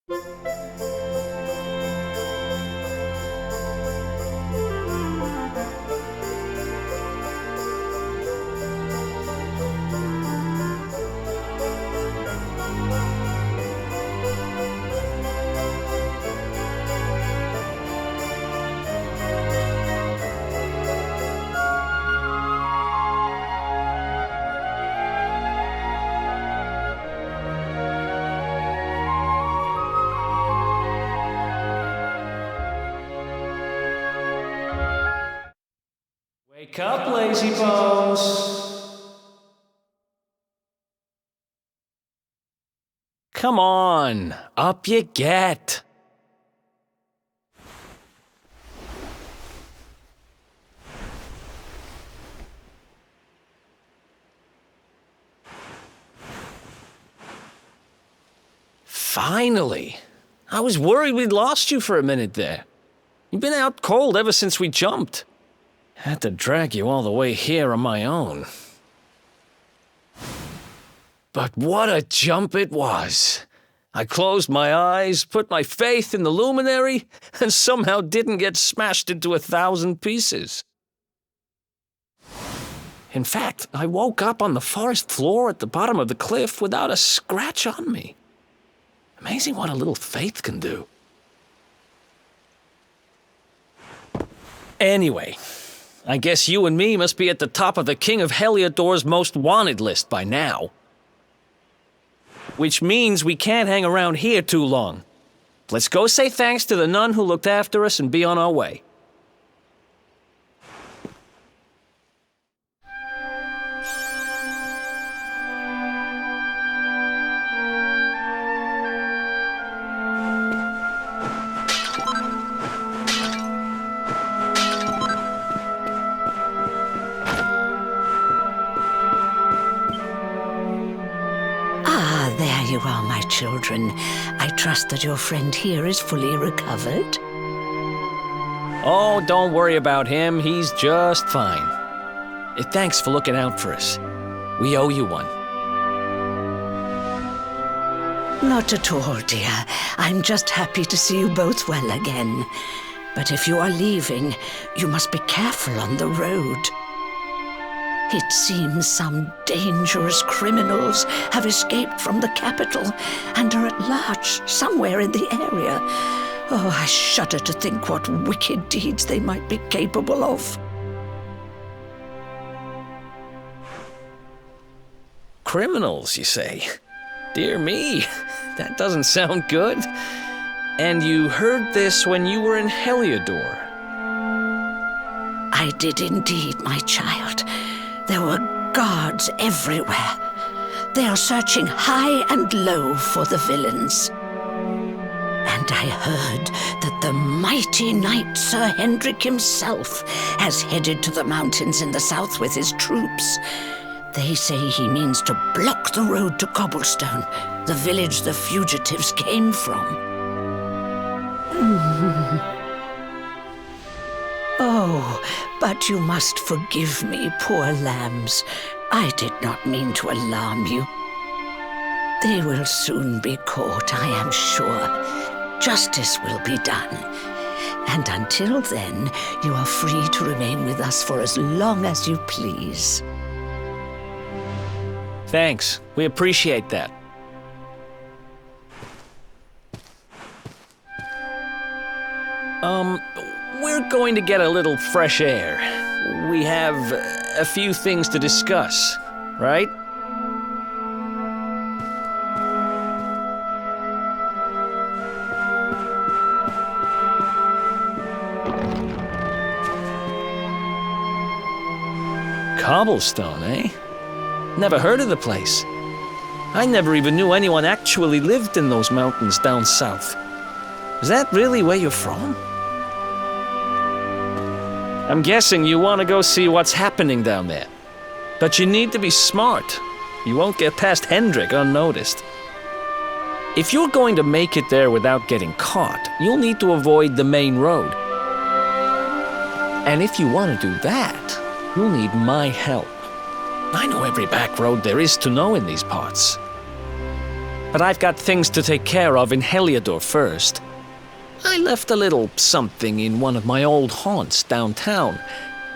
Wake up, lazy bones. Come on, up you get. Finally. I was worried we'd lost you for a minute there. You've been out cold ever since we jumped. Had to drag you all the way here on my own. But what a jump it was. I closed my eyes, put my faith in the luminary, and somehow didn't get smashed into 1,000 pieces. In fact, I woke up on the forest floor at the bottom of the cliff without a scratch on me. Amazing what a little faith can do. Anyway, I guess you and me must be at the top of the King of Heliodor's most wanted list by now. Which means we can't hang around here too long. Let's go say thanks to the nun who looked after us and be on our way. There you are, my children. I trust that your friend here is fully recovered. Oh, don't worry about him. He's just fine. Thanks for looking out for us. We owe you one. Not at all, dear. I'm just happy to see you both well again. But if you are leaving, you must be careful on the road. It seems some dangerous criminals have escaped from the capital and are at large somewhere in the area. Oh, I shudder to think what wicked deeds they might be capable of. Criminals, you say? Dear me, that doesn't sound good. And you heard this when you were in Heliodor? I did indeed, my child. There were guards everywhere. They are searching high and low for the villains. And I heard that the mighty knight Sir Hendrik himself has headed to the mountains in the south with his troops. They say he means to block the road to Cobblestone, the village the fugitives came from. Oh, but you must forgive me, poor lambs. I did not mean to alarm you. They will soon be caught, I am sure. Justice will be done. And until then, you are free to remain with us for as long as you please. Thanks. We appreciate that. We're going to get a little fresh air. We have a few things to discuss, right? Cobblestone, eh? Never heard of the place. I never even knew anyone actually lived in those mountains down south. Is that really where you're from? I'm guessing you want to go see what's happening down there. But you need to be smart. You won't get past Hendrik unnoticed. If you're going to make it there without getting caught, you'll need to avoid the main road. And if you want to do that, you'll need my help. I know every back road there is to know in these parts. But I've got things to take care of in Heliodor first. I left a little something in one of my old haunts downtown,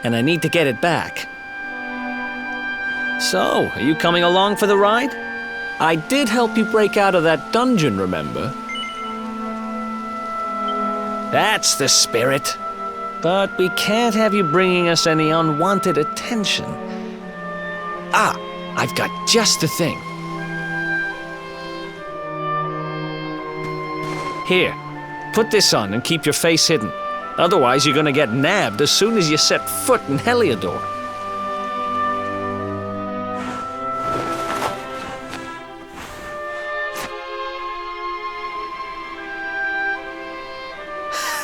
and I need to get it back. So, are you coming along for the ride? I did help you break out of that dungeon, remember? That's the spirit. But we can't have you bringing us any unwanted attention. Ah, I've got just the thing. Here, put this on and keep your face hidden. Otherwise, you're gonna get nabbed as soon as you set foot in Heliodor.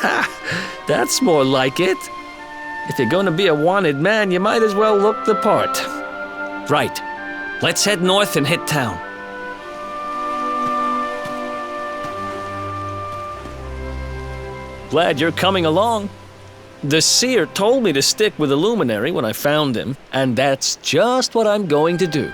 Ha! That's more like it. If you're gonna be a wanted man, you might as well look the part. Right. Let's head north and hit town. Glad you're coming along. The seer told me to stick with the luminary when I found him, and that's just what I'm going to do.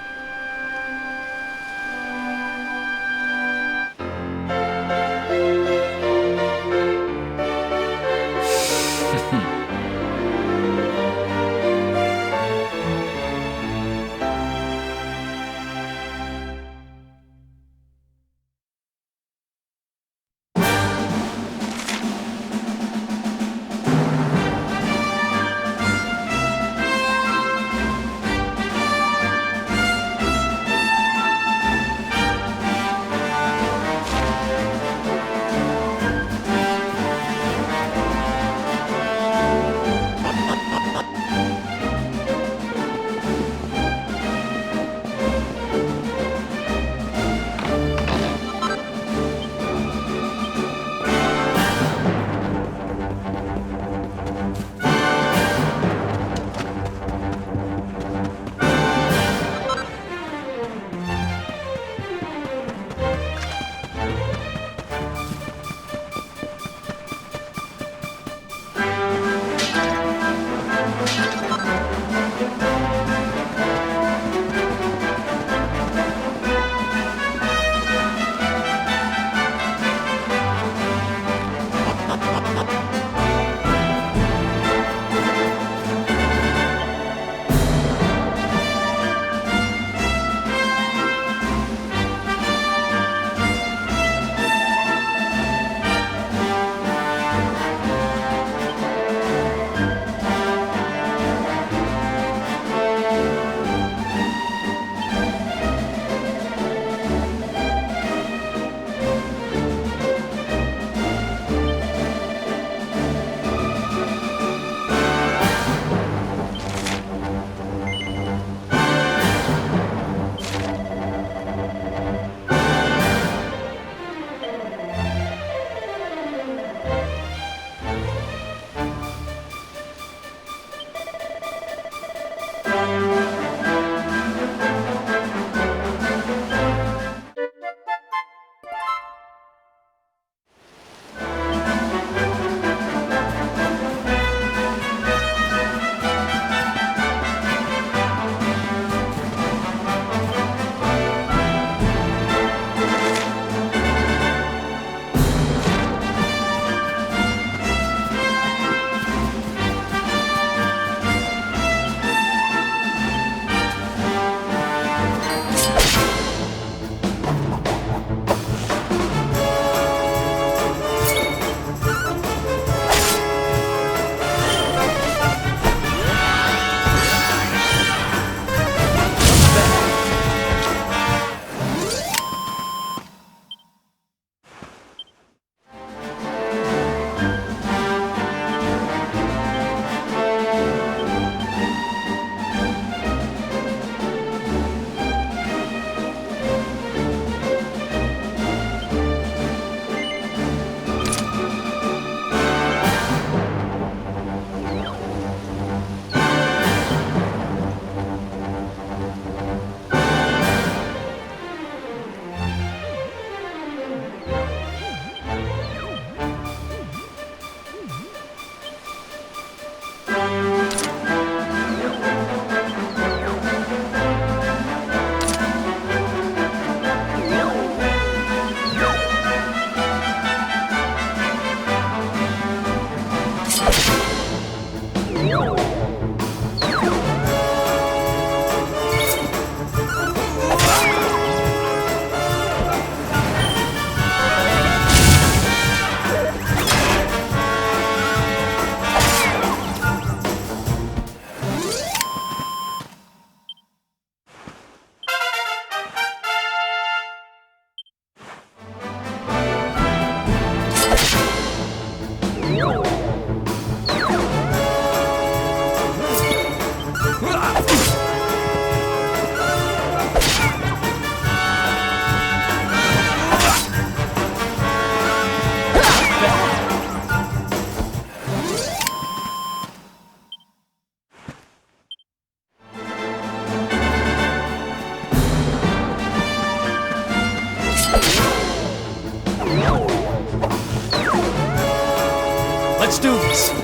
Let's do this.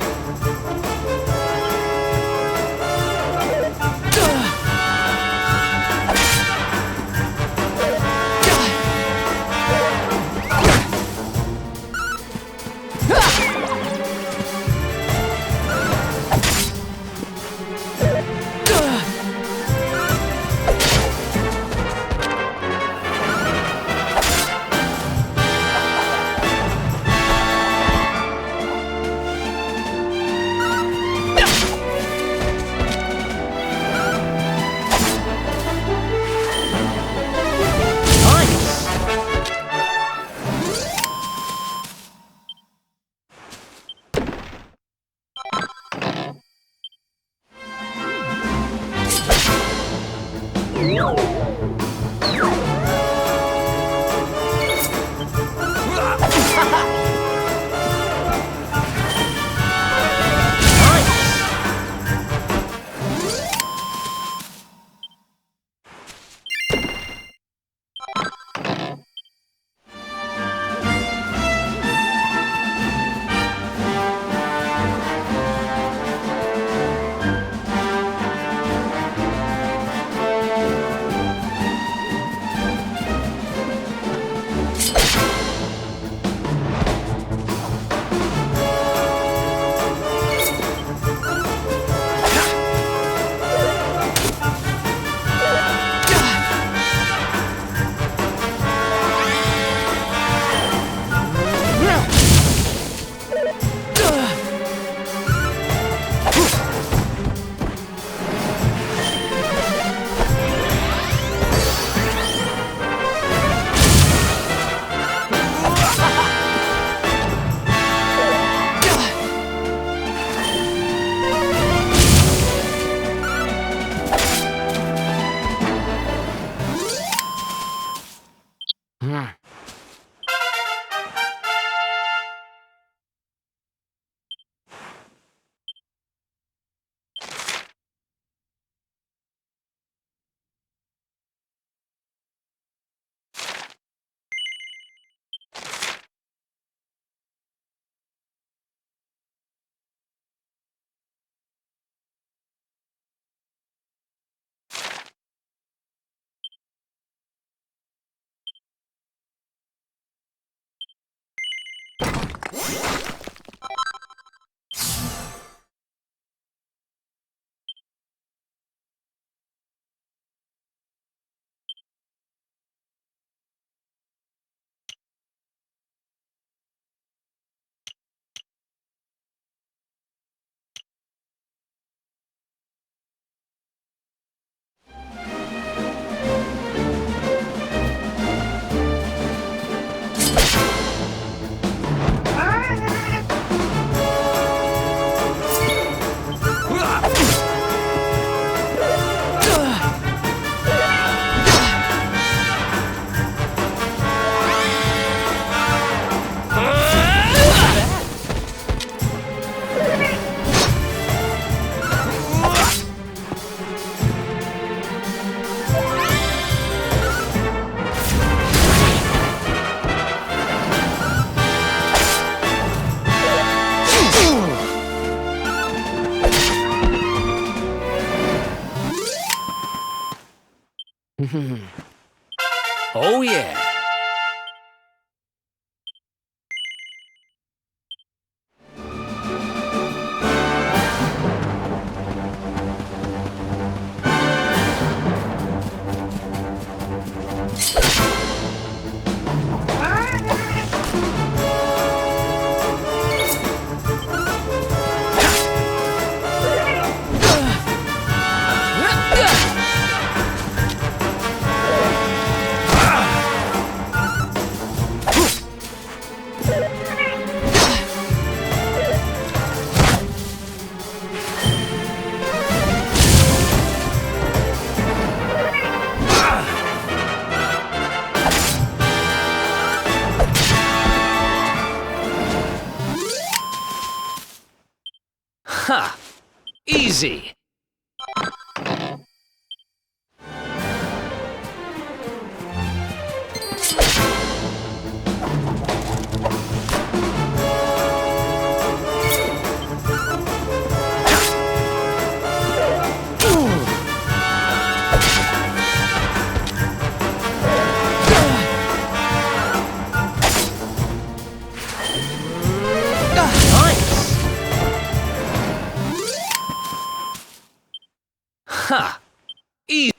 Ha! Easy! Ha! Easy!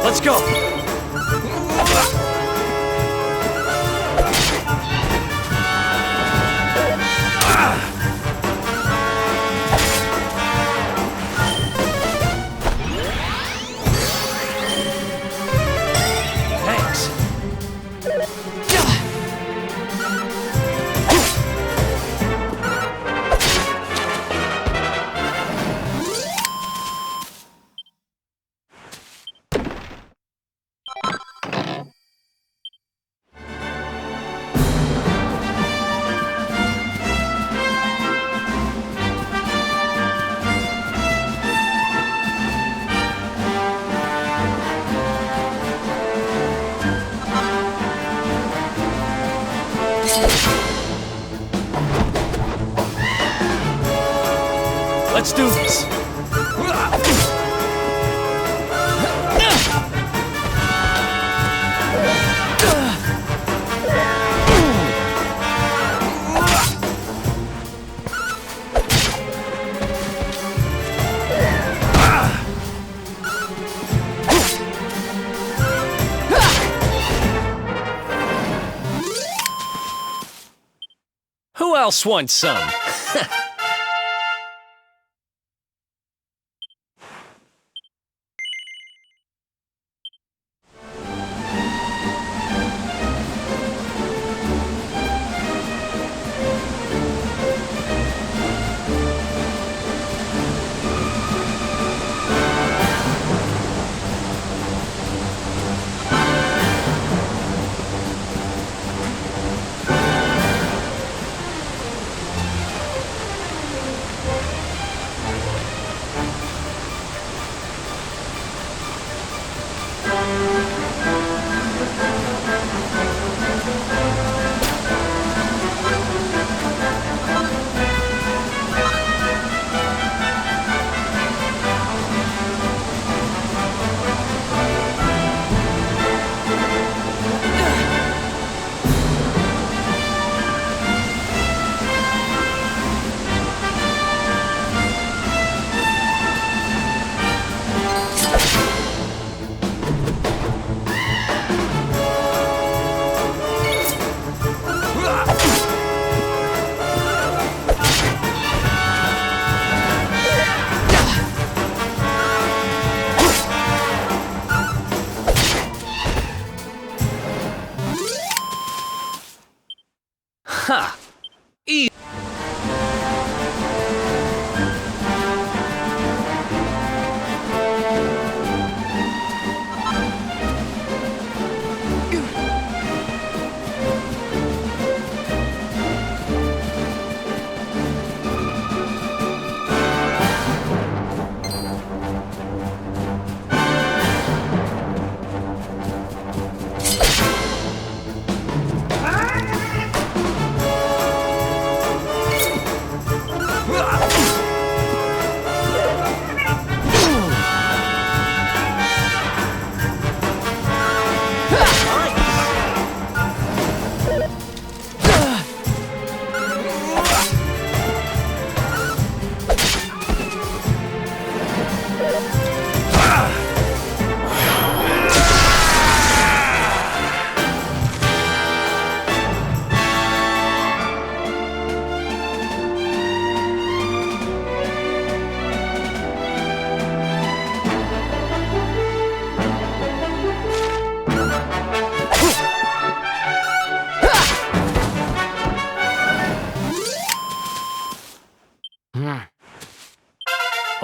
Let's go! Thanks. Let's do this. Who else wants some? Ha! Easy.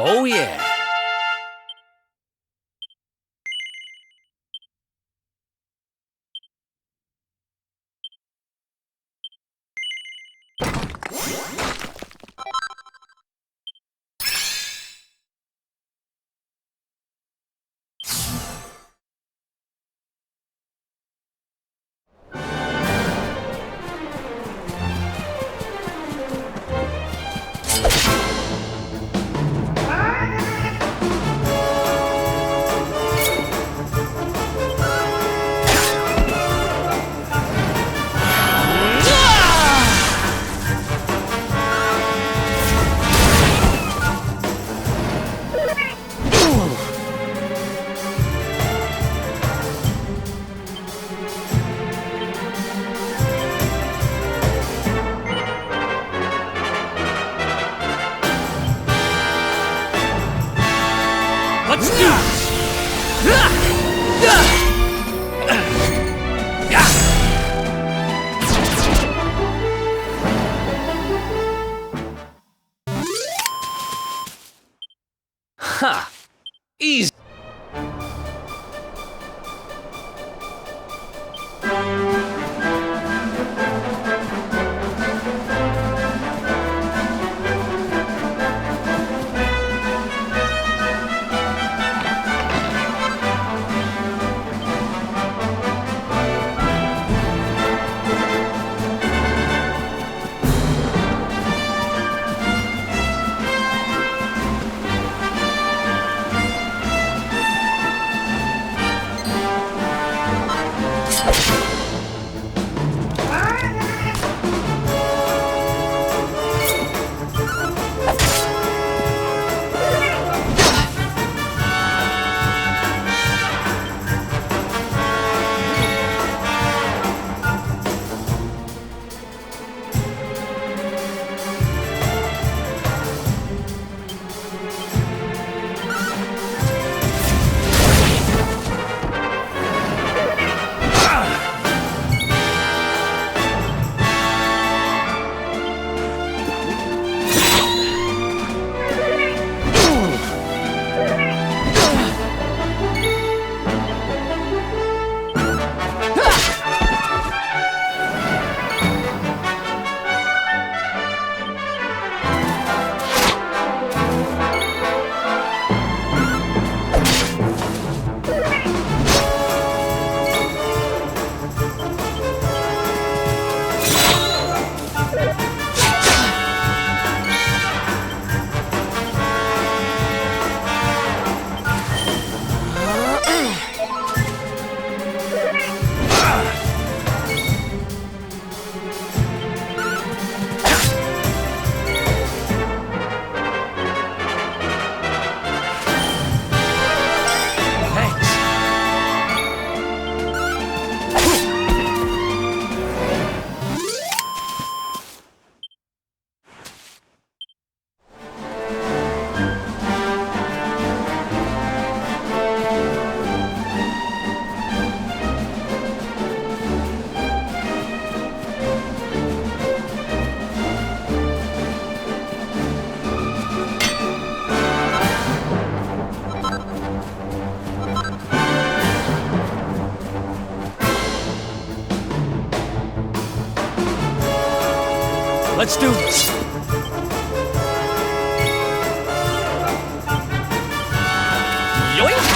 Oh, yeah. Let's do Ha! Easy. Let's do this. Yoink!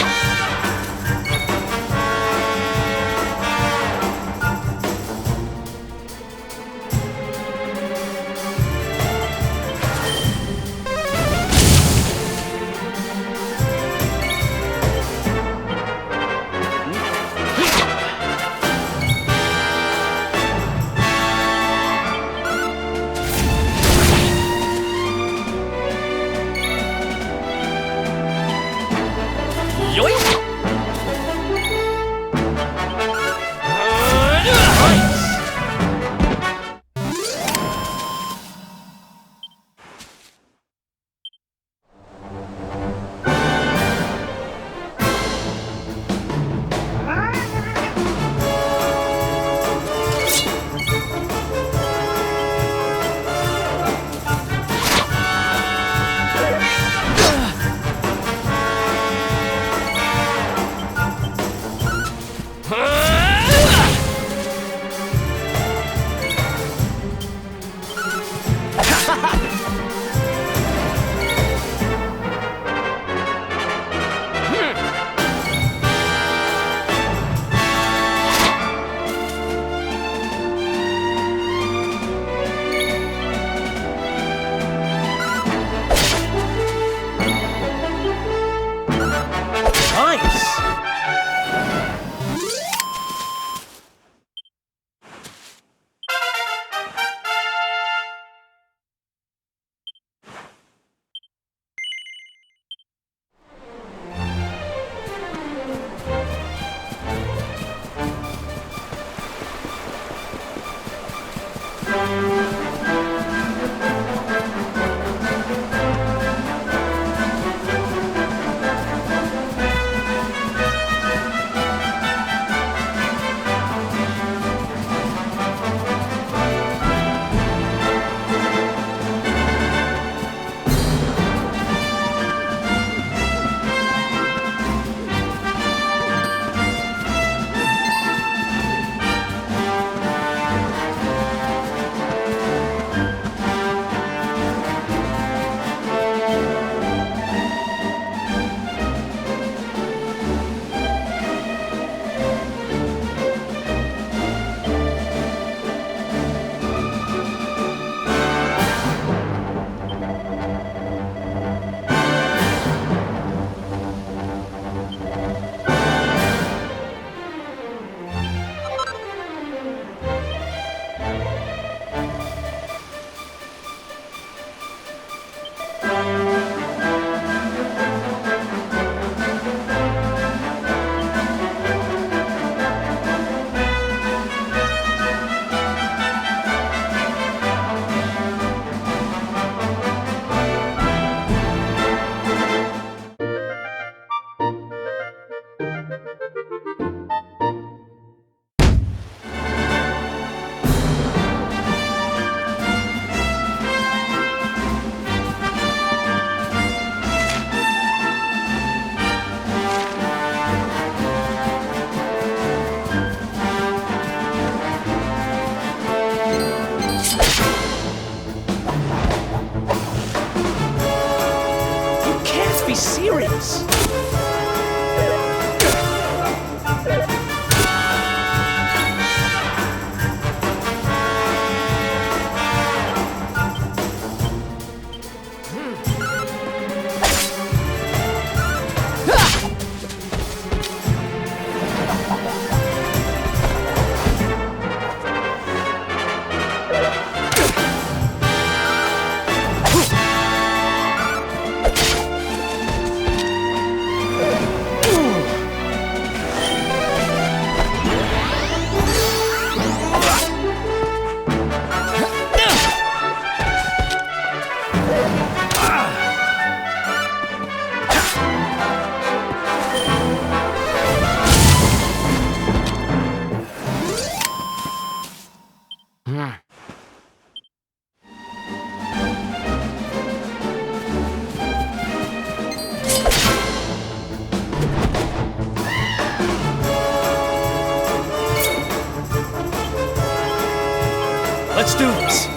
Let's do this.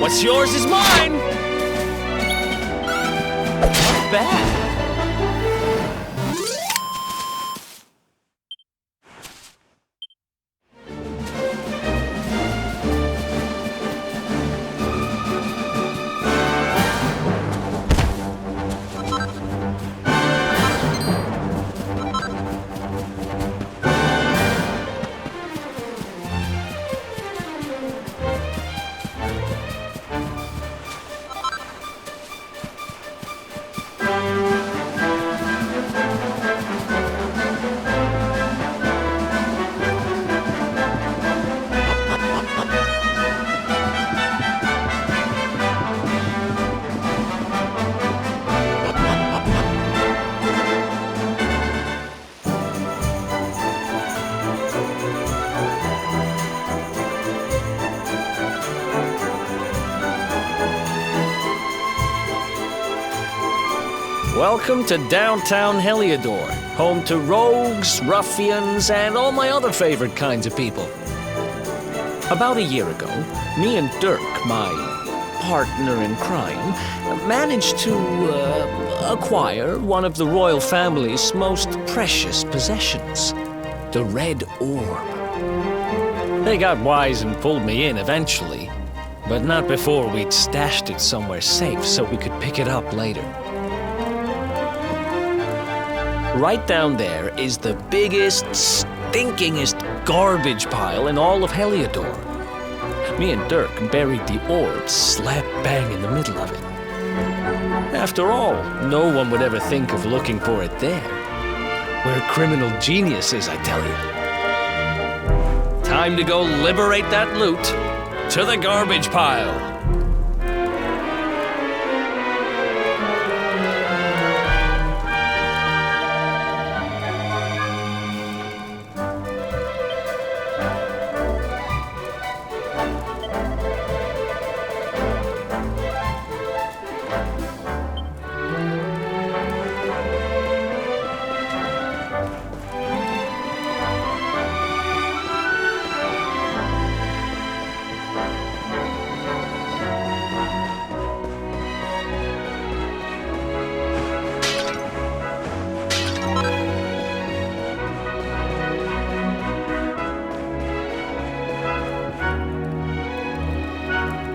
What's yours is mine! Not bad. Welcome to downtown Heliodor, home to rogues, ruffians, and all my other favorite kinds of people. About a year ago, me and Dirk, my partner in crime, managed to acquire one of the royal family's most precious possessions, the Red Orb. They got wise and pulled me in eventually, but not before we'd stashed it somewhere safe so we could pick it up later. Right down there is the biggest, stinkingest garbage pile in all of Heliodor. Me and Dirk buried the orb slap bang in the middle of it. After all, no one would ever think of looking for it there. We're criminal geniuses, I tell you. Time to go liberate that loot to the garbage pile.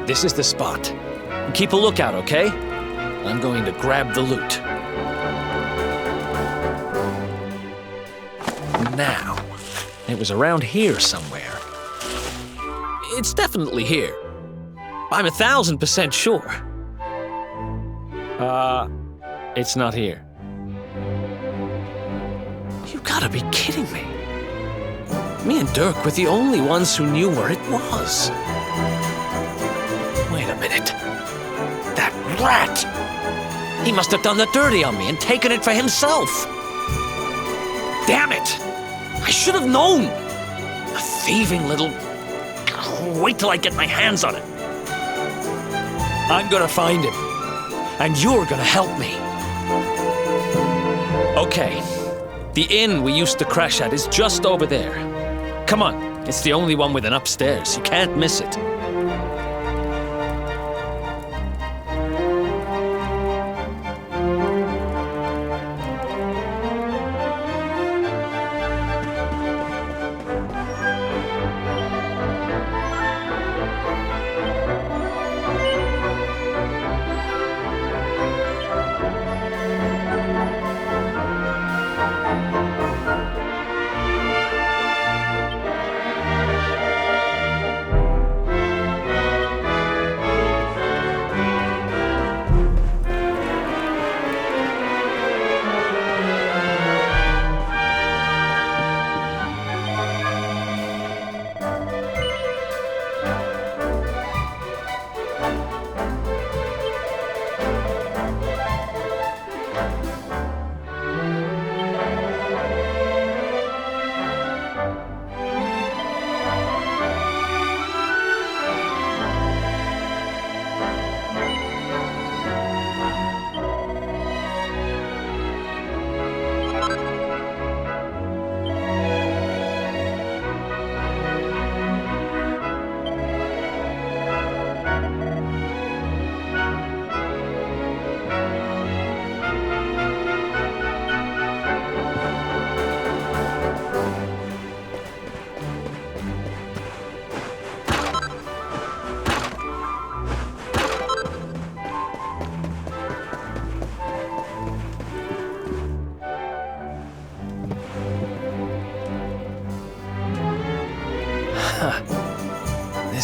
This is the spot. Keep a lookout, okay? I'm going to grab the loot. Now, it was around here somewhere. It's definitely here. I'm 1,000% sure. It's not here. You gotta be kidding me. Me and Dirk were the only ones who knew where it was. Wait a minute. That rat! He must have done the dirty on me and taken it for himself. Damn it! I should have known! A thieving little... Wait till I get my hands on it. I'm gonna find him. And you're gonna help me. Okay. The inn we used to crash at is just over there. Come on. It's the only one with an upstairs. You can't miss it.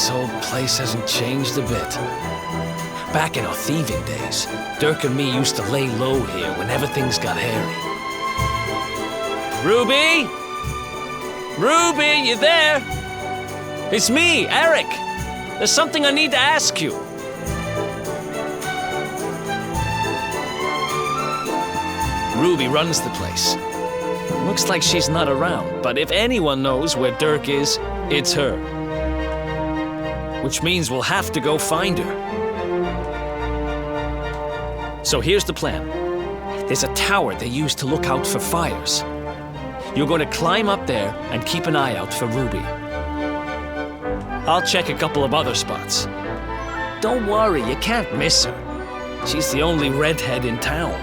This whole place hasn't changed a bit. Back in our thieving days, Dirk and me used to lay low here whenever things got hairy. Ruby? Ruby, you there? It's me, Eric. There's something I need to ask you. Ruby runs the place. Looks like she's not around, but if anyone knows where Dirk is, it's her. Which means we'll have to go find her. So here's the plan. There's a tower they use to look out for fires. You're going to climb up there and keep an eye out for Ruby. I'll check a couple of other spots. Don't worry, you can't miss her. She's the only redhead in town.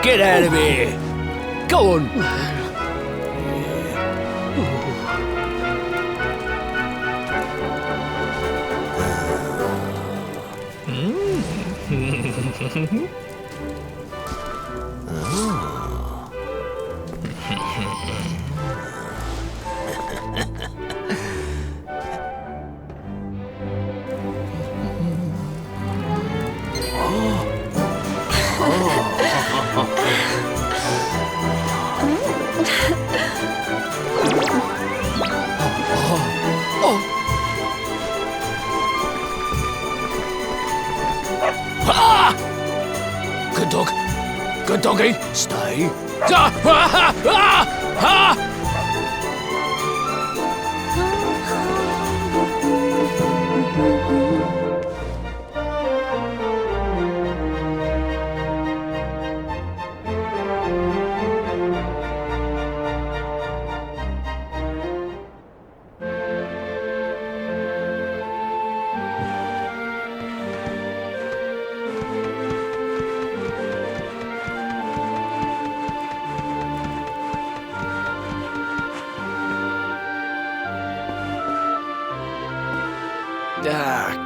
Get out of here! Go on! Good dog. Good doggy. Stay.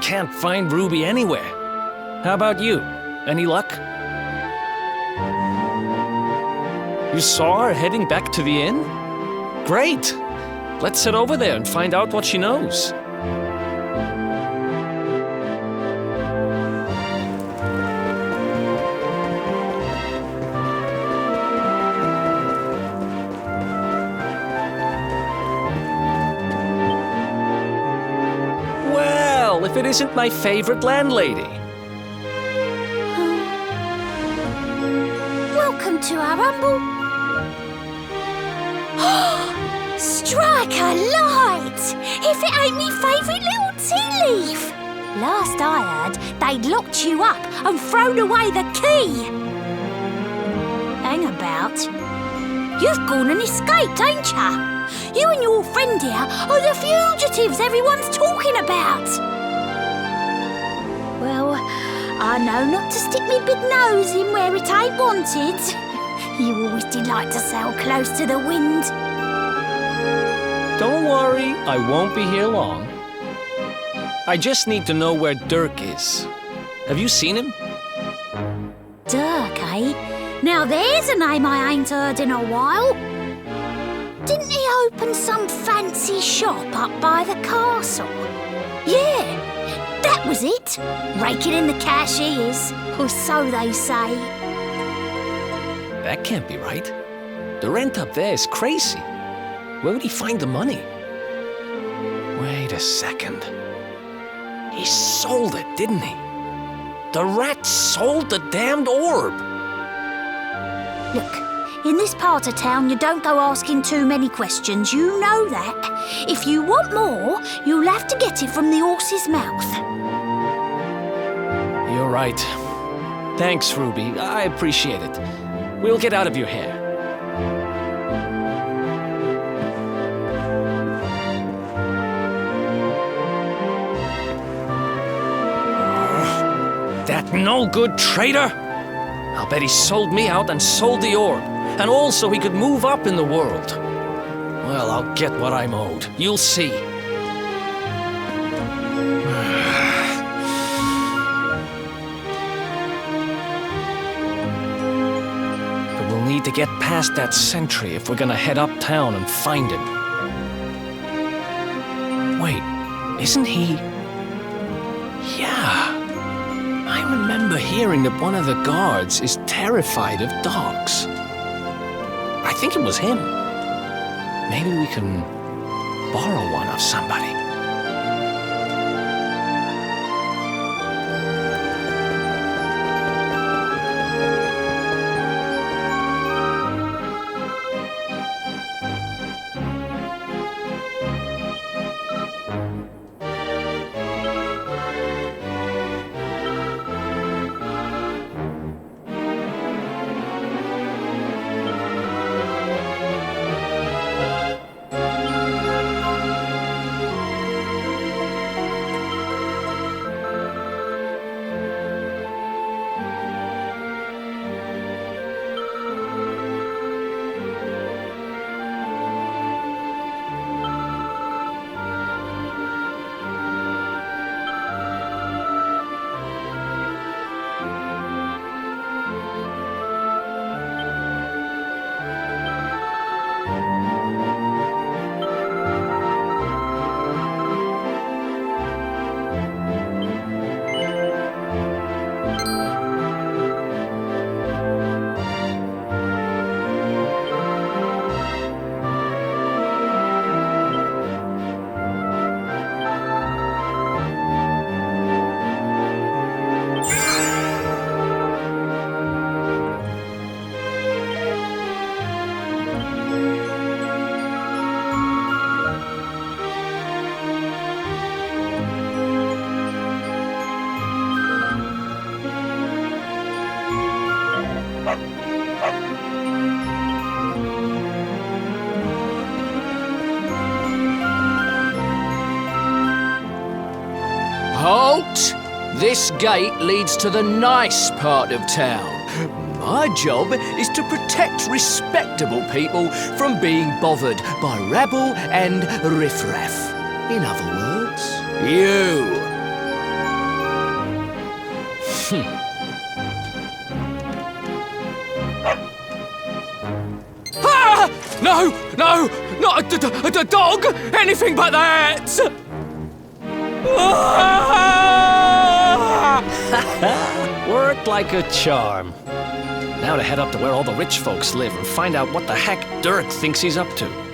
Can't find Ruby anywhere. How about you? Any luck? You saw her heading back to the inn? Great! Let's head over there and find out what she knows. If it isn't my favorite landlady. Welcome to our humble... Strike a light! If it ain't me favourite little tea leaf! Last I heard, they'd locked you up and thrown away the key. Hang about. You've gone and escaped, ain't ya? You and your friend here are the fugitives everyone's talking about. Well, I know not to stick me big nose in where it ain't wanted. You always delight to sail close to the wind. Don't worry, I won't be here long. I just need to know where Dirk is. Have you seen him? Dirk, eh? Now there's a name I ain't heard in a while. Didn't he open some fancy shop up by the castle? Yeah. That was it. Raking in the cash he is, or so they say. That can't be right. The rent up there is crazy. Where would he find the money? Wait a second. He sold it, didn't he? The rat sold the damned orb. Look, in this part of town, you don't go asking too many questions. You know that. If you want more, you'll have to get it from the horse's mouth. You're right. Thanks, Ruby. I appreciate it. We'll get out of your hair. That no-good traitor! I'll bet he sold me out and sold the orb. And also he could move up in the world. Well, I'll get what I'm owed. You'll see. But we'll need to get past that sentry if we're gonna head uptown and find him. Wait, isn't he... Yeah. I remember hearing that one of the guards is terrified of dogs. I think it was him. Maybe we can borrow one of somebody. Halt! This gate leads to the nice part of town. My job is to protect respectable people from being bothered by rabble and riffraff. In other words, you. Ah! No! No! Not a dog! Anything but that! Worked like a charm. Now to head up to where all the rich folks live and find out what the heck Dirk thinks he's up to.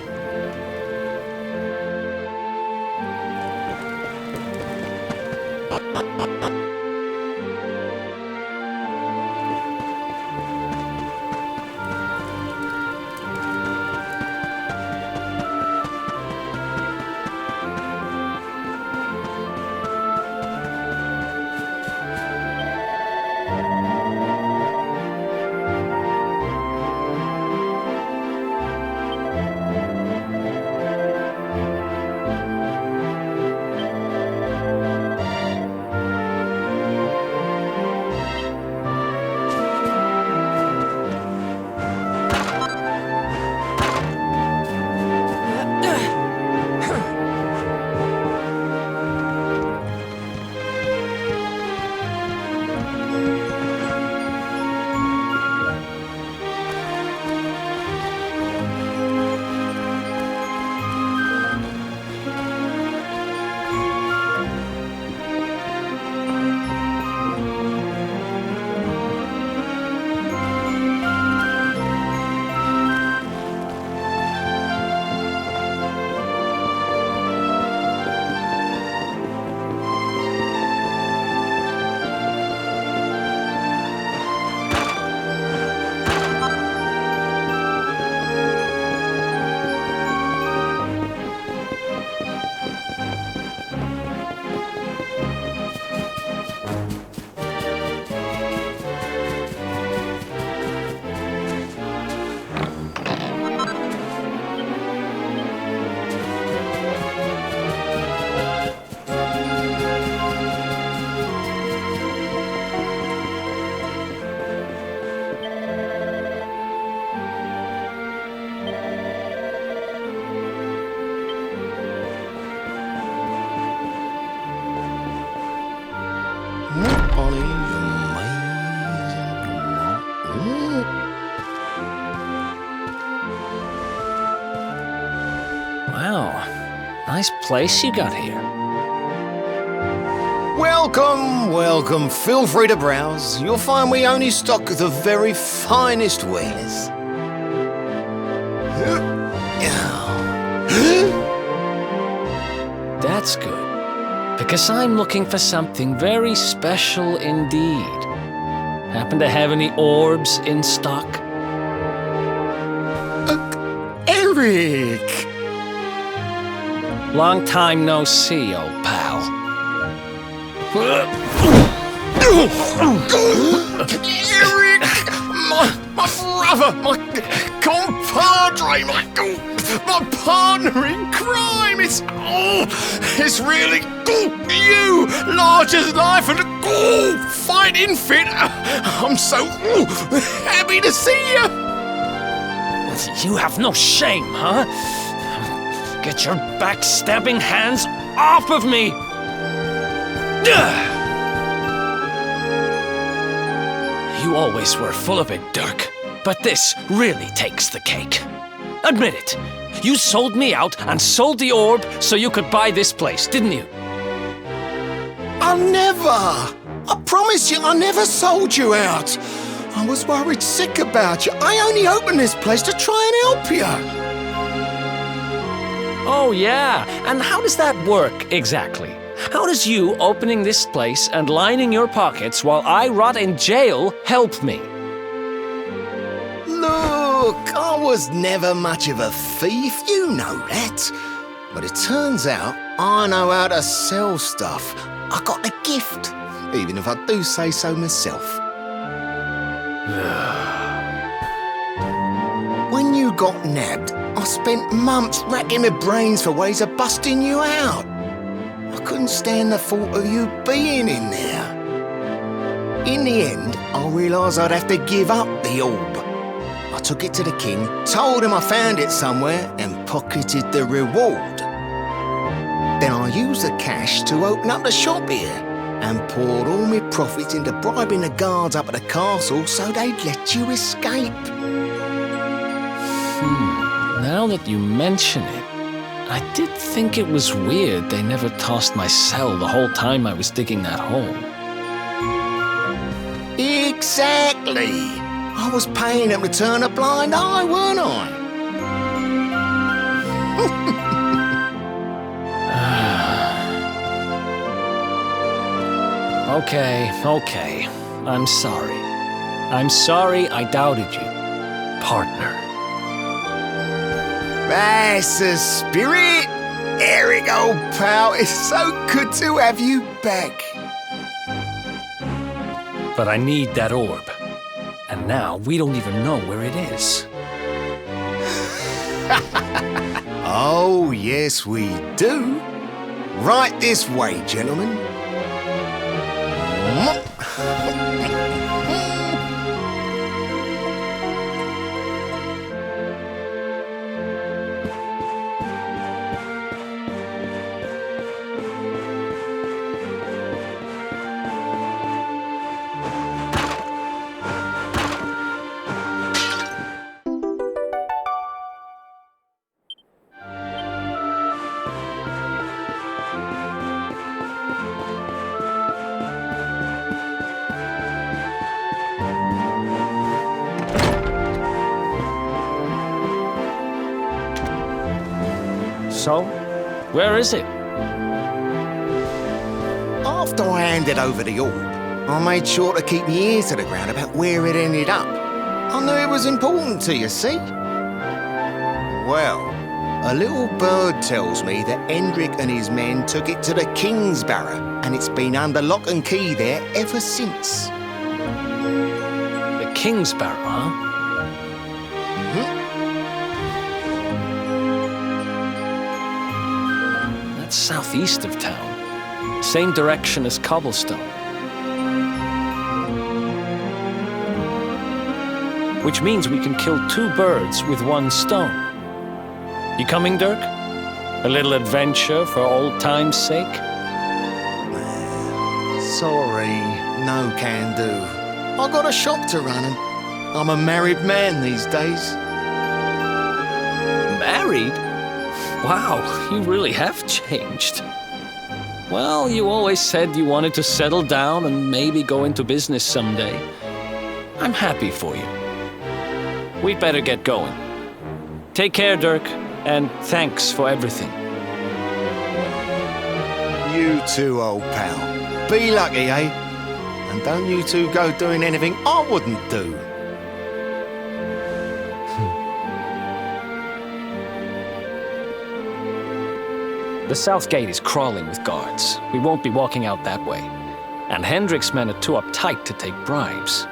place you got here. Welcome, welcome. Feel free to browse. You'll find we only stock the very finest wares. That's good, because I'm looking for something very special indeed. Happen to have any orbs in stock? Eric! Long time no see, old pal. Eric! My brother! My compadre! My partner in crime! It's really you! Large as life and fighting fit! I'm so happy to see you! You have no shame, huh? Get your backstabbing hands off of me! You always were full of it, Dirk. But this really takes the cake. Admit it. You sold me out and sold the orb so you could buy this place, didn't you? I never! I promise you, I never sold you out. I was worried sick about you. I only opened this place to try and help you. Oh, yeah. And how does that work exactly? How does you opening this place and lining your pockets while I rot in jail help me? Look, I was never much of a thief, you know that. But it turns out I know how to sell stuff. I got the gift, even if I do say so myself. When you got nabbed, I spent months racking my brains for ways of busting you out. I couldn't stand the thought of you being in there. In the end, I realised I'd have to give up the orb. I took it to the king, told him I found it somewhere, and pocketed the reward. Then I used the cash to open up the shop here, and poured all my profits into bribing the guards up at the castle so they'd let you escape. Now that you mention it, I did think it was weird they never tossed my cell the whole time I was digging that hole. Exactly! I was paying them to turn a blind eye, weren't I? Okay. I'm sorry. I'm sorry I doubted you, partner. That's the spirit! Eric, old pal, it's so good to have you back. But I need that orb. And now we don't even know where it is. Oh, yes, we do. Right this way, gentlemen. So, where is it? After I handed over the orb, I made sure to keep my ears to the ground about where it ended up. I knew it was important to you, see? Well, a little bird tells me that Hendrik and his men took it to the King's Barrow, and it's been under lock and key there ever since. The King's Barrow, huh? That's southeast of town. Same direction as Cobblestone. Which means we can kill two birds with one stone. You coming, Dirk? A little adventure for old time's sake? Sorry, no can do. I got a shop to run and I'm a married man these days. Married? Wow, you really have changed. Well, you always said you wanted to settle down and maybe go into business someday. I'm happy for you. We'd better get going. Take care, Dirk, and thanks for everything. You too, old pal. Be lucky, eh? And don't you two go doing anything I wouldn't do. The south gate is crawling with guards. We won't be walking out that way. And Hendrik's men are too uptight to take bribes.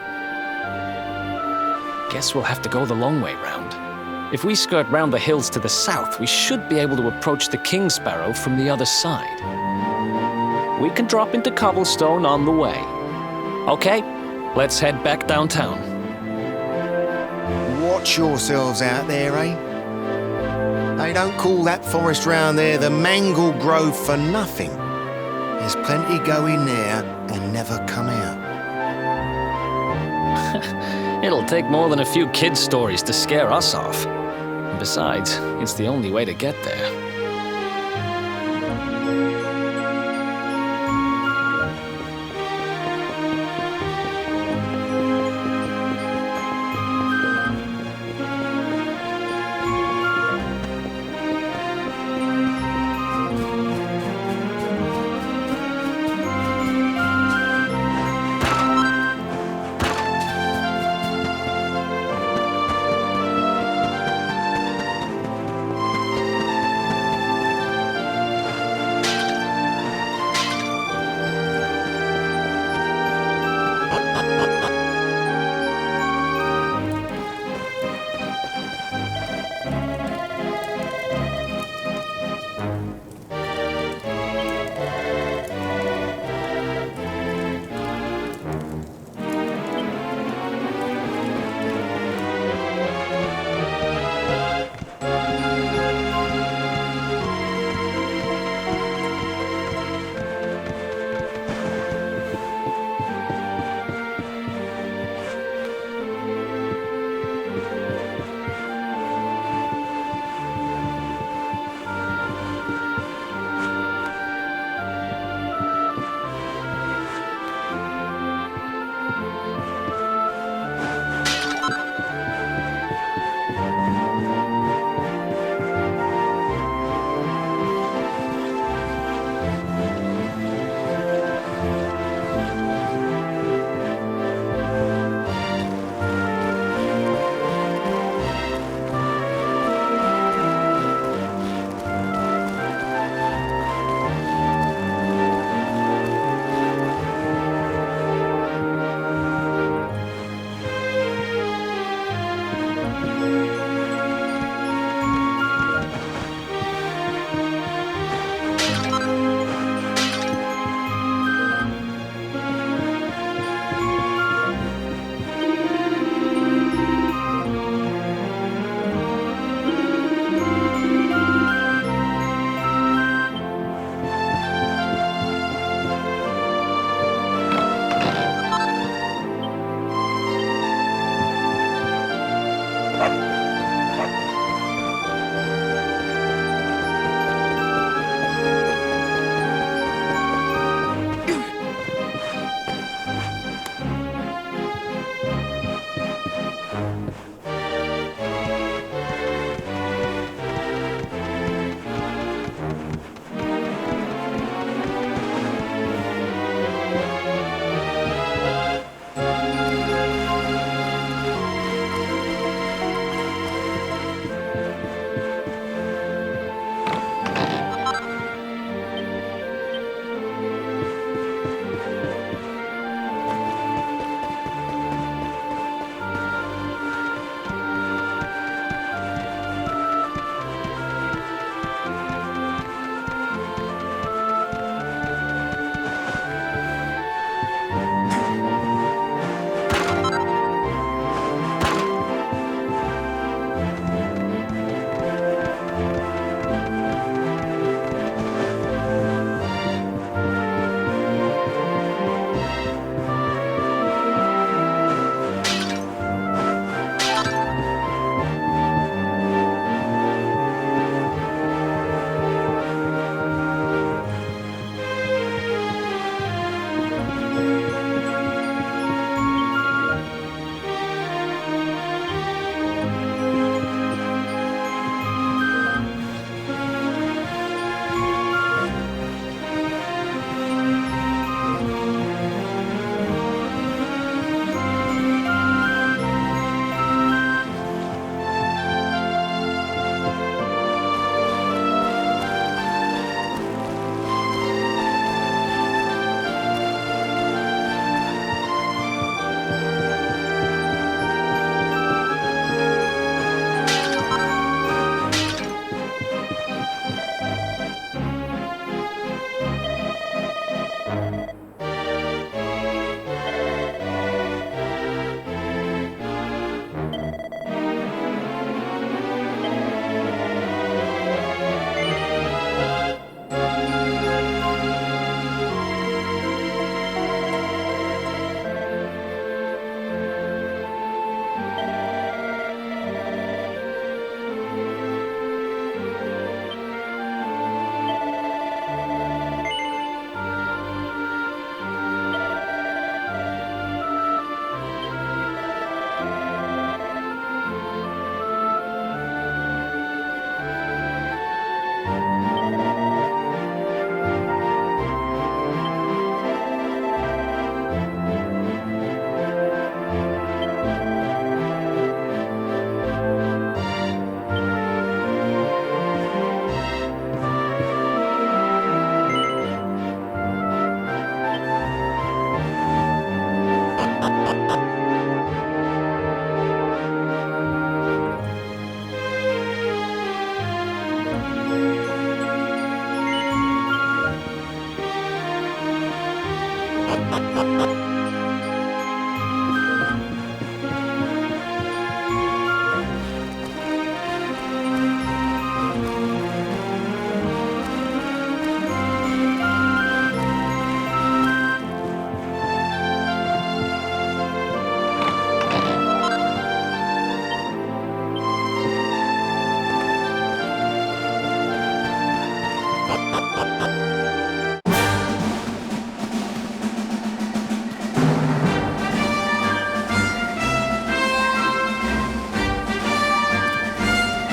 Guess we'll have to go the long way round. If we skirt round the hills to the south, we should be able to approach the King Sparrow from the other side. We can drop into cobblestone on the way. Okay, let's head back downtown. Watch yourselves out there, eh? They don't call that forest round there the Mangle Grove for nothing. There's plenty go in there and never come out. It'll take more than a few kid stories to scare us off. And besides, it's the only way to get there.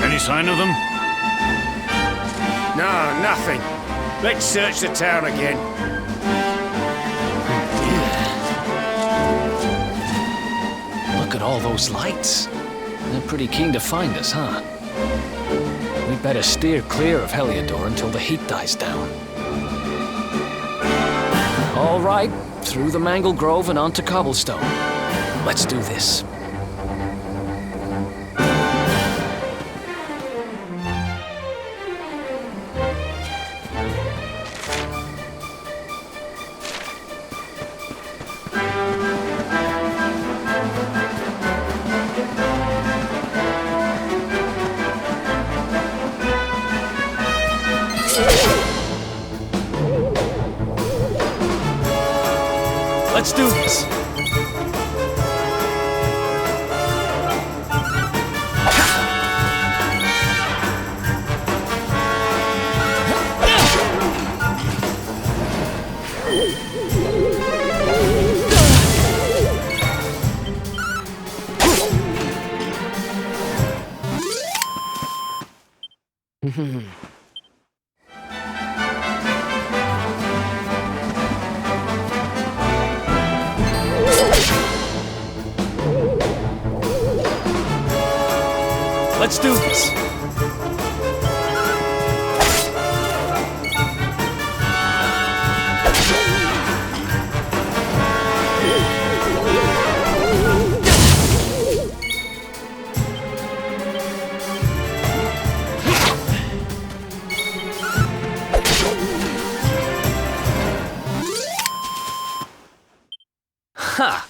Any sign of them? No, nothing. Let's search the town again. Look at all those lights. They're pretty keen to find us, huh? We'd better steer clear of Heliodor until the heat dies down. All right, through the Mangle Grove and onto Cobblestone. Let's do this. Let's do this. Let's do this. Ha!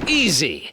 Easy.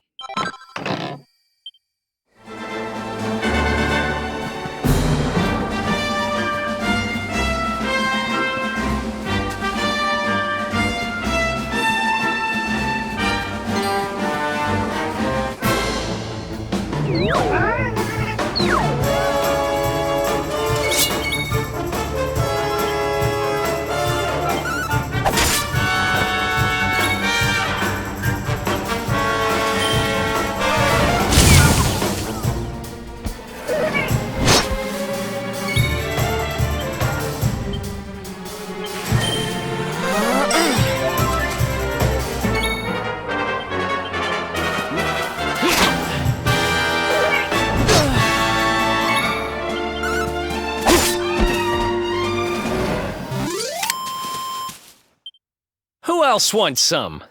Who else wants some?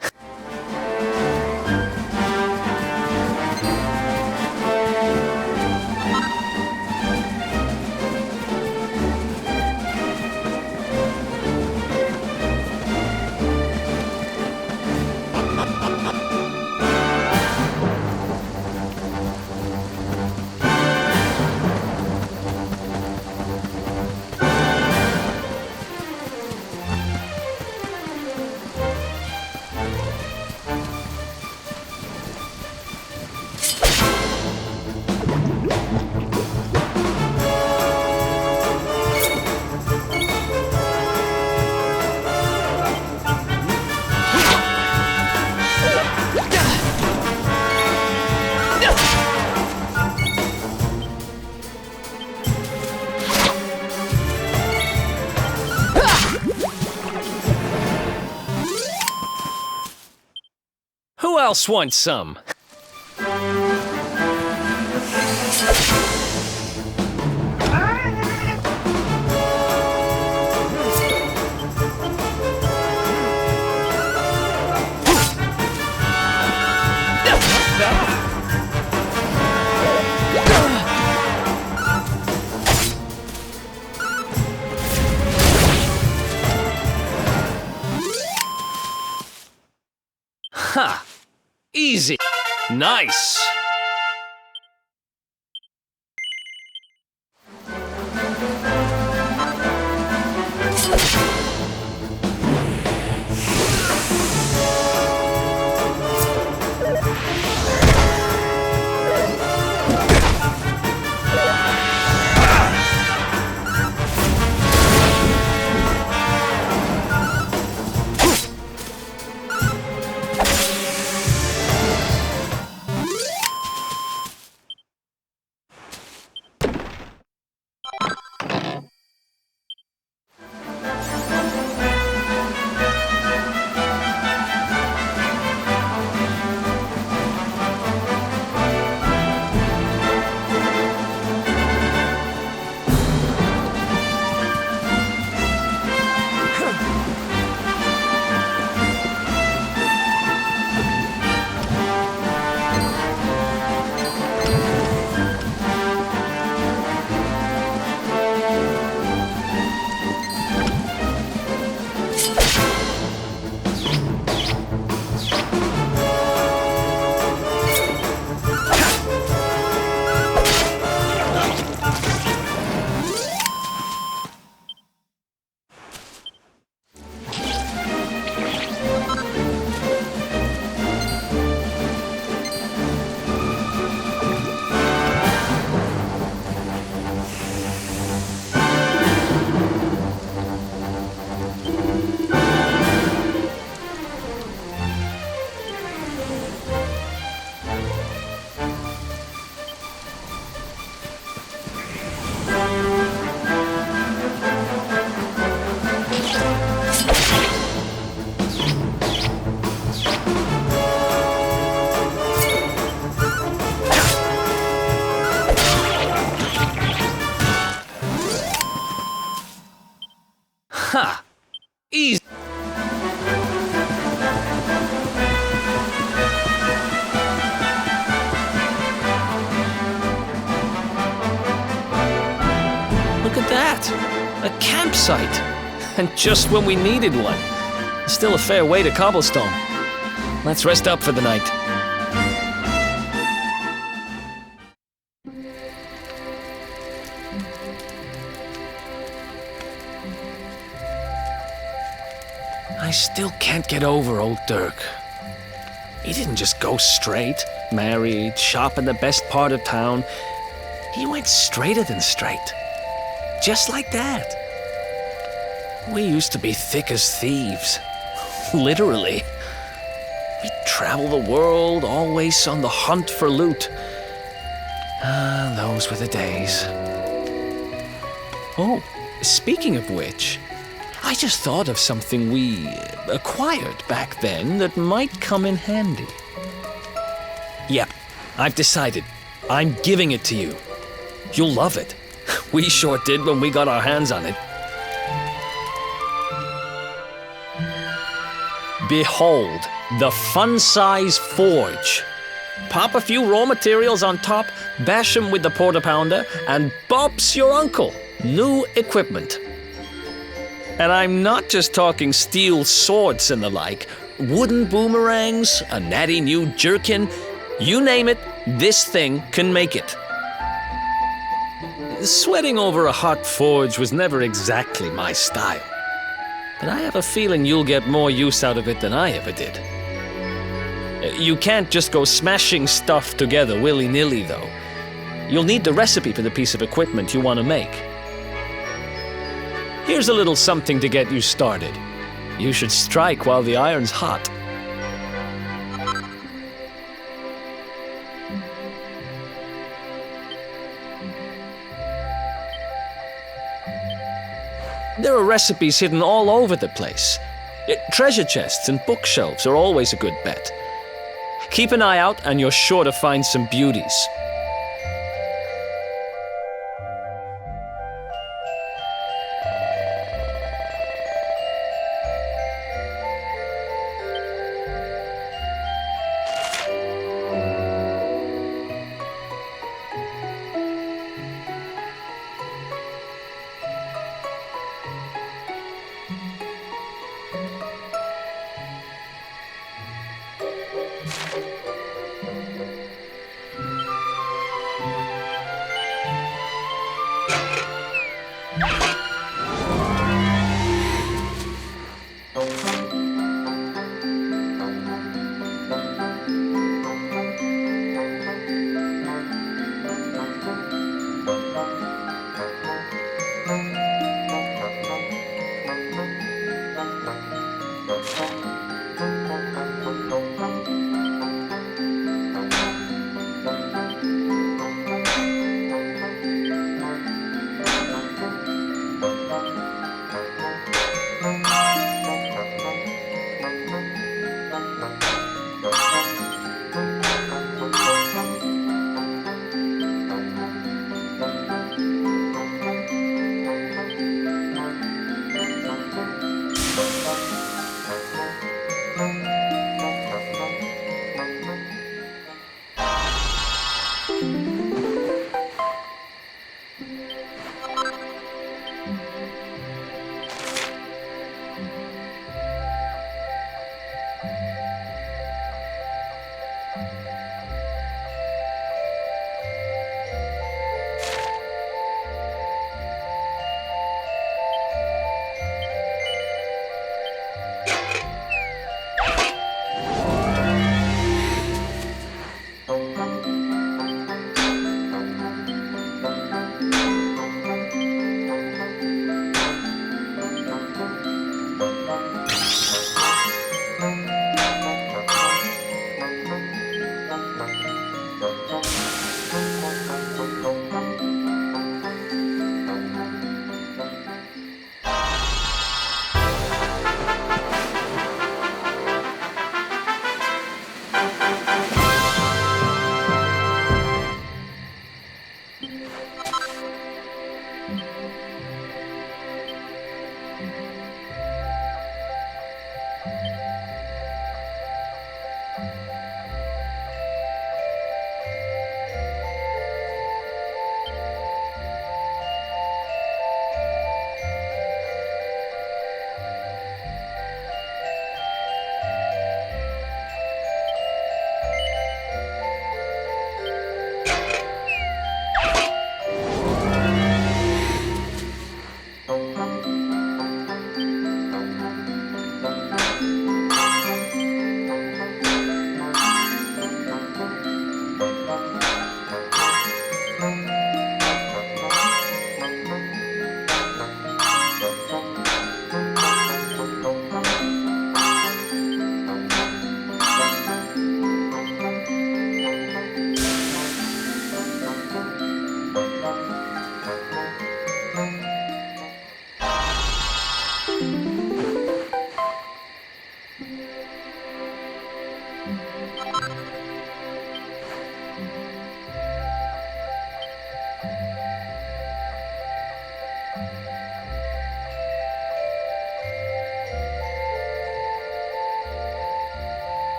Who else wants some? Ha! Easy. Nice. Look at that! A campsite! And just when we needed one. Still a fair way to cobblestone. Let's rest up for the night. I still can't get over old Dirk. He didn't just go straight, married, shop in the best part of town. He went straighter than straight. Just like that. We used to be thick as thieves. Literally. We'd travel the world, always on the hunt for loot. Ah, those were the days. Oh, speaking of which, I just thought of something we acquired back then that might come in handy. Yep, I've decided. I'm giving it to you. You'll love it. We sure did when we got our hands on it. Behold, the fun-size forge. Pop a few raw materials on top, bash 'em with the porta-pounder, and bop's your uncle. New equipment. And I'm not just talking steel swords and the like. Wooden boomerangs, a natty new jerkin. You name it, this thing can make it. Sweating over a hot forge was never exactly my style. But I have a feeling you'll get more use out of it than I ever did. You can't just go smashing stuff together willy-nilly, though. You'll need the recipe for the piece of equipment you want to make. Here's a little something to get you started. You should strike while the iron's hot. There are recipes hidden all over the place. Treasure chests and bookshelves are always a good bet. Keep an eye out and you're sure to find some beauties.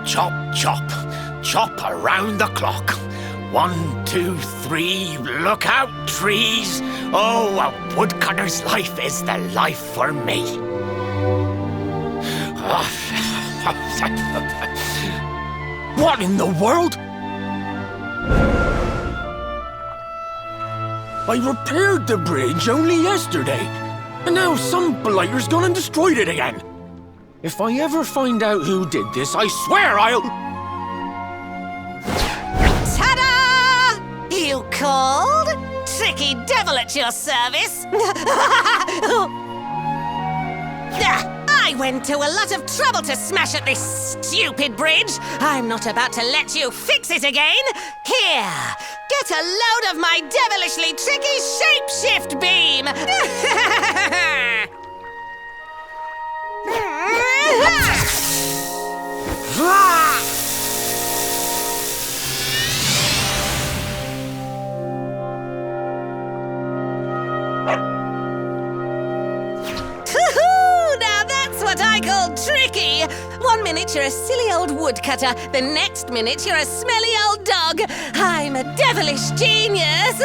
chop, chop. Chop around the clock. 1, 2, 3, look out, trees. Oh, a woodcutter's life is the life for me. What in the world? I repaired the bridge only yesterday, and now some blighter's gone and destroyed it again. If I ever find out who did this, I swear I'll... Ta-da! You called? Tricky devil at your service. I went to a lot of trouble to smash at this stupid bridge. I'm not about to let you fix it again. Here, get a load of my devilishly tricky shapeshift beam. Now that's what I call tricky. 1 minute you're a silly old woodcutter, the next minute you're a smelly old dog. I'm a devilish genius.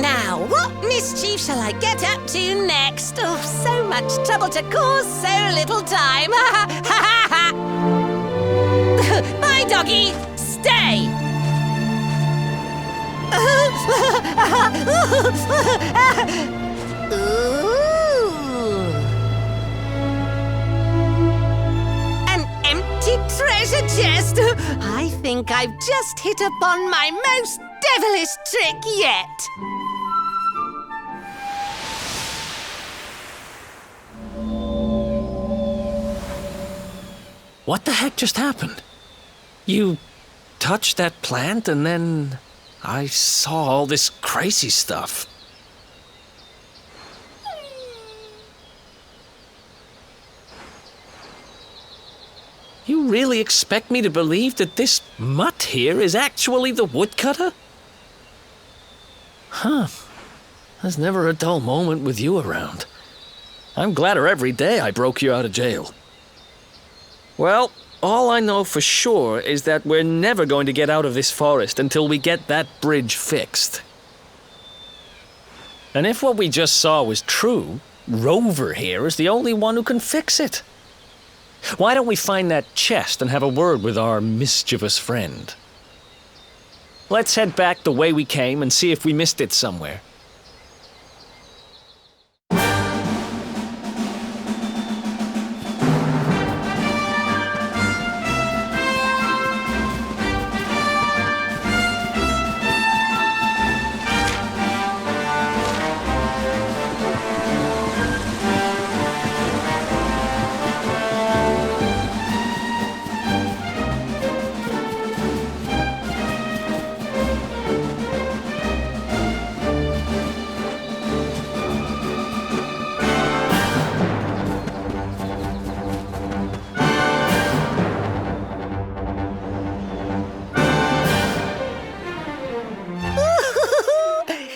Now, what mischief shall I get up to next? Oh, so much trouble to cause so little time. Bye, doggy. Stay. An empty treasure chest. I think I've just hit upon my most devilish trick yet. What the heck just happened? You touched that plant and then I saw all this crazy stuff. You really expect me to believe that this mutt here is actually the woodcutter? Huh. There's never a dull moment with you around. I'm gladder every day I broke you out of jail. Well, all I know for sure is that we're never going to get out of this forest until we get that bridge fixed. And if what we just saw was true, Rover here is the only one who can fix it. Why don't we find that chest and have a word with our mischievous friend? Let's head back the way we came and see if we missed it somewhere.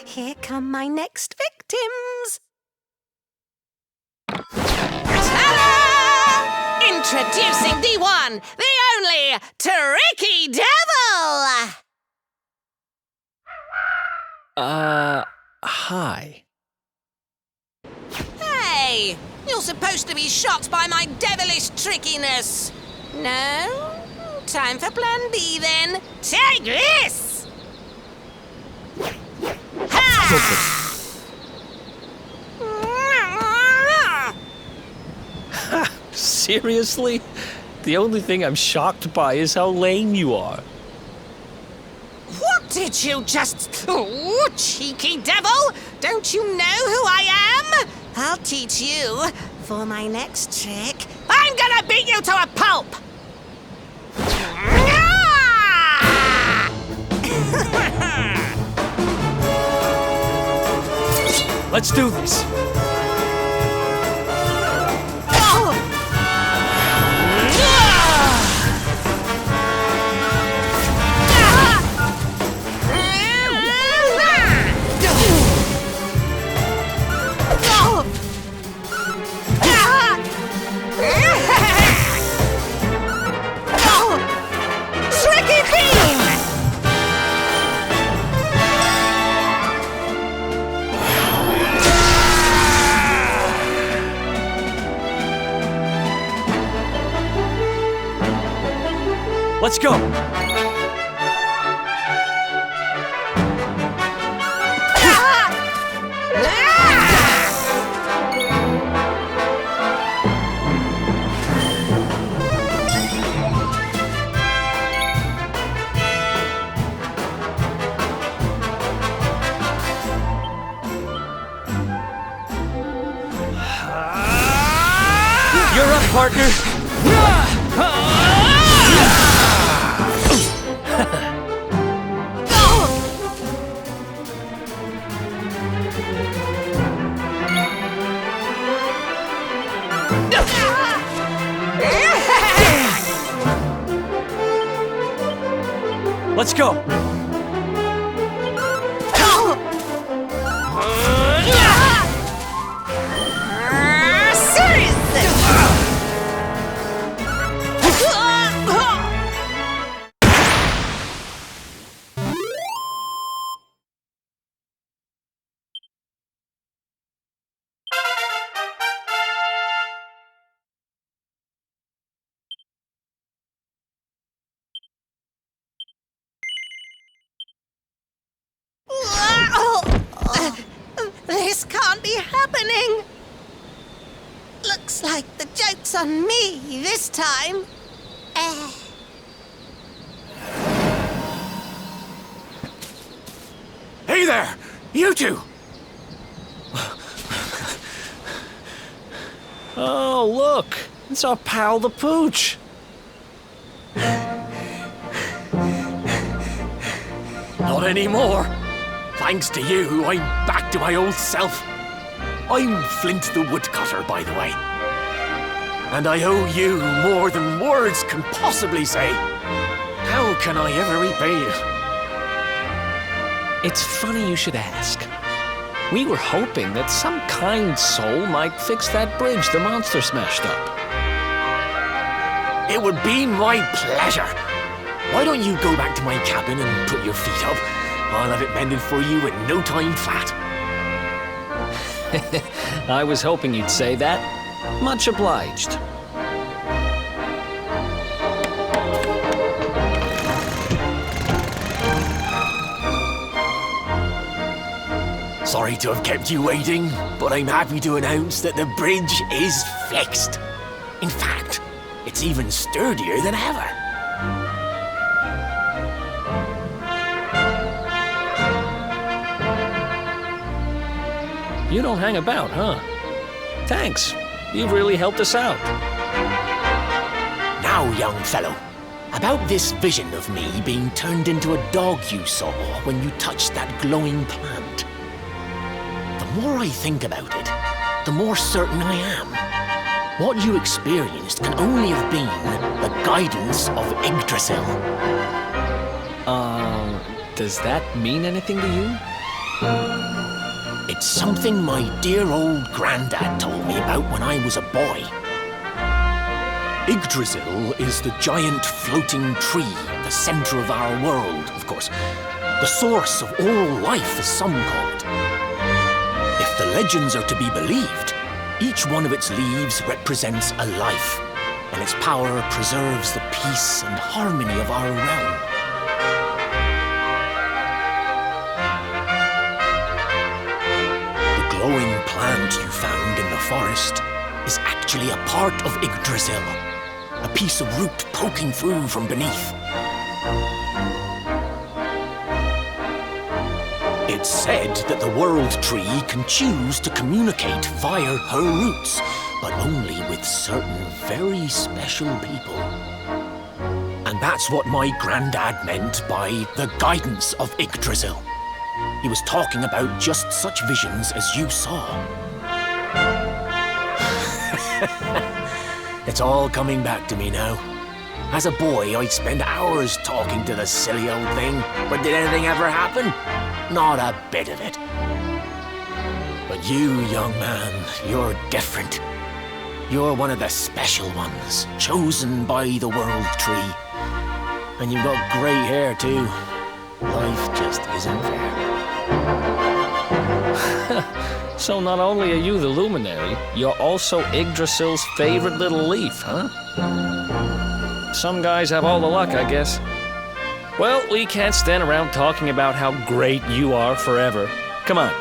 Here come my next victims. Ta-da! Introducing the one, the only, Tricky Devil! Hi. Hey, you're supposed to be shocked by my devilish trickiness. No? Time for plan B then. Take this! Seriously? The only thing I'm shocked by is how lame you are. What did you just... Oh, cheeky devil! Don't you know who I am? I'll teach you. For my next trick, I'm gonna beat you to a pulp! Let's do this. Let's go! You're up, partner! Let's go! This can't be happening. Looks like the joke's on me this time. Hey there! You two! Oh, look! It's our pal the Pooch! Not anymore. Thanks to you, I'm back to my old self. I'm Flint the Woodcutter, by the way. And I owe you more than words can possibly say. How can I ever repay you? It's funny you should ask. We were hoping that some kind soul might fix that bridge the monster smashed up. It would be my pleasure. Why don't you go back to my cabin and put your feet up? I'll have it mended for you in no time flat. I was hoping you'd say that. Much obliged. Sorry to have kept you waiting, but I'm happy to announce that the bridge is fixed. In fact, it's even sturdier than ever. You don't hang about, huh? Thanks. You've really helped us out. Now, young fellow, about this vision of me being turned into a dog you saw when you touched that glowing plant. The more I think about it, the more certain I am. What you experienced can only have been the guidance of Yggdrasil. Does that mean anything to you? It's something my dear old granddad told me about when I was a boy. Yggdrasil is the giant floating tree at the center of our world, of course. The source of all life, as some call it. If the legends are to be believed, each one of its leaves represents a life, and its power preserves the peace and harmony of our realm. The glowing plant you found in the forest is actually a part of Yggdrasil, a piece of root poking through from beneath. It's said that the World Tree can choose to communicate via her roots, but only with certain very special people. And that's what my granddad meant by the guidance of Yggdrasil. He was talking about just such visions as you saw. It's all coming back to me now. As a boy, I'd spend hours talking to the silly old thing, but did anything ever happen? Not a bit of it. But you, young man, you're different. You're one of the special ones, chosen by the World Tree. And you've got grey hair, too. Life just isn't fair. So not only are you the luminary, you're also Yggdrasil's favorite little leaf, huh? Some guys have all the luck, I guess. Well, we can't stand around talking about how great you are forever. Come on.